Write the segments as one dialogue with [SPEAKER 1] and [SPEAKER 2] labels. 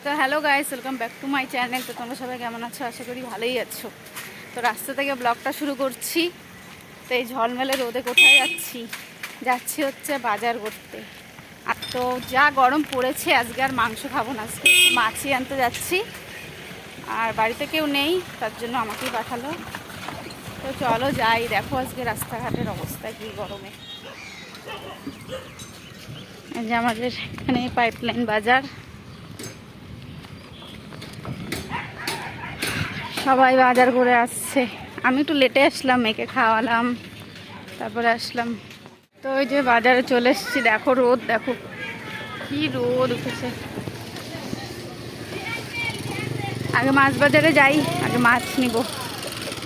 [SPEAKER 1] তো hello guys, welcome back to my channel. তো তোমরা সবাই কেমন আছো? আশা করি ভালোই আছো। তো রাস্তা থেকে ব্লগটা শুরু করছি। তো এই ঝলমেলে রোদে কোথায় যাচ্ছি? যাচ্ছি হচ্ছে বাজার করতে। আর তো যা গরম পড়েছে, আজকে আর মাংস খাবো না, আজকে মাছই আনতে যাচ্ছি। আর বাড়িতে কেউ নেই, তার জন্য আমাকেই পাঠালো। তো চলো যাই। দেখো আজকে রাস্তাঘাটের অবস্থা কি গরমে। এই যে আমাদের এখানে পাইপলাইন বাজার, সবাই বাজার করে আসছে। আমি একটু লেটে আসলাম, মেয়েকে খাওয়ালাম, তারপরে আসলাম। তো ওই যে বাজারে চলে এসেছি। দেখো রোদ, দেখো কি রোদ উঠেছে। আগে মাছ বাজারে যাই, আগে মাছ নিব,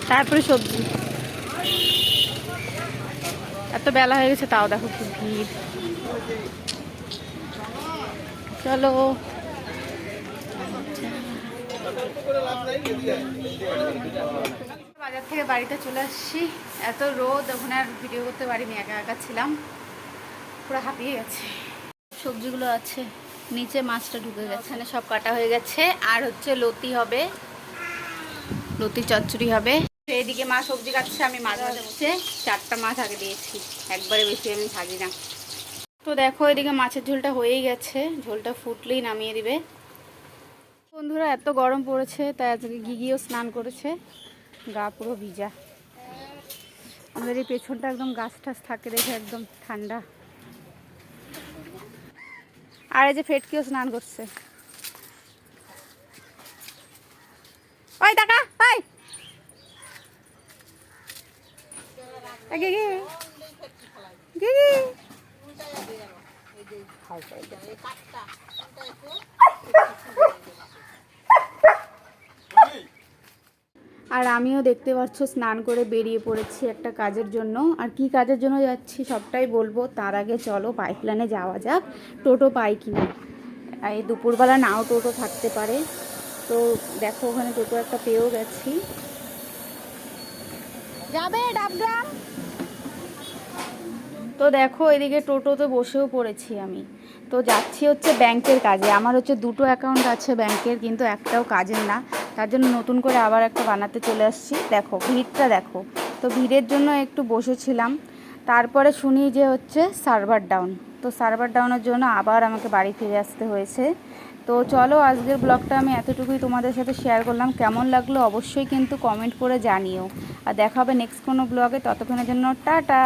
[SPEAKER 1] তারপরে সবজি। এত বেলা হয়ে গেছে, তাও দেখো কি ভিড়। চলো। বাজার থেকে বাড়িতে চলে আসছি। এত রোদ, ওখানে আর ভিডিও করতে পারিনি, একা একা ছিলাম, পুরো হাঁপিয়ে গেছে। সবজিগুলো আছে নিচে, মাছটা ঢুকে গেছে, এখানে সব কাটা হয়ে গেছে। আর হচ্ছে লতি হবে, লতি চচ্চড়ি হবে। এইদিকে মা সবজি কাটছে, আমি মাছ ভাজা হচ্ছে। 4টা মাছ আগে দিয়েছি, একবারে বেশি আমি ভাজি না। তো দেখো এদিকে মাছের ঝোলটা হয়েই গেছে, ঝোলটা ফুটলেই নামিয়ে দিবে। বন্ধুরা এত গরম পড়েছে, তাই আজকে গিগিও স্নান করেছে, গা পুরো ভিজা। আমাদের এই পেছনটা একদম গাছ টাছ থাকে দেখে একদম ঠান্ডা। আর এই যে ফেটকিও স্নান করছে। ওই টাকা ওই গিগি গিগি। আর আমিও দেখতে পাচ্ছ স্নান করে বেরিয়ে পড়েছি একটা কাজের জন্য। আর কি কাজের জন্য যাচ্ছি সবটাই বলবো, তার আগে চলো পাইপলাইনে যাওয়া যাক। টোটো পাই কিনা, এই দুপুরবেলা নাও টোটো থাকতে পারে। তো দেখো ওখানে টোটো একটা পেয়েও গেছি। যাবে ডাবগ্রাম। তো দেখো এদিকে টোটোতে বসেও পড়েছি আমি। তো যাচ্ছি হচ্ছে ব্যাংকের কাজে। আমার হচ্ছে 2টো অ্যাকাউন্ট আছে ব্যাংকের, কিন্তু একটাও কাজের না, তার জন্য নতুন করে আবার একটা বানাতে চলে আসছি। দেখো ভিড়টা দেখো। তো ভিড়ের জন্য একটু বসেছিলাম, তারপরে শুনি যে হচ্ছে সার্ভার ডাউন। তো সার্ভার ডাউনের জন্য আবার আমাকে বাড়ি ফিরে আসতে হয়েছে। তো চলো আজকের ব্লগটা আমি এতটুকুই তোমাদের সাথে শেয়ার করলাম। কেমন লাগলো অবশ্যই কিন্তু কমেন্ট করে জানিও। আর দেখা হবে নেক্সট কোনো ব্লগে, ততক্ষণের জন্য টাটা।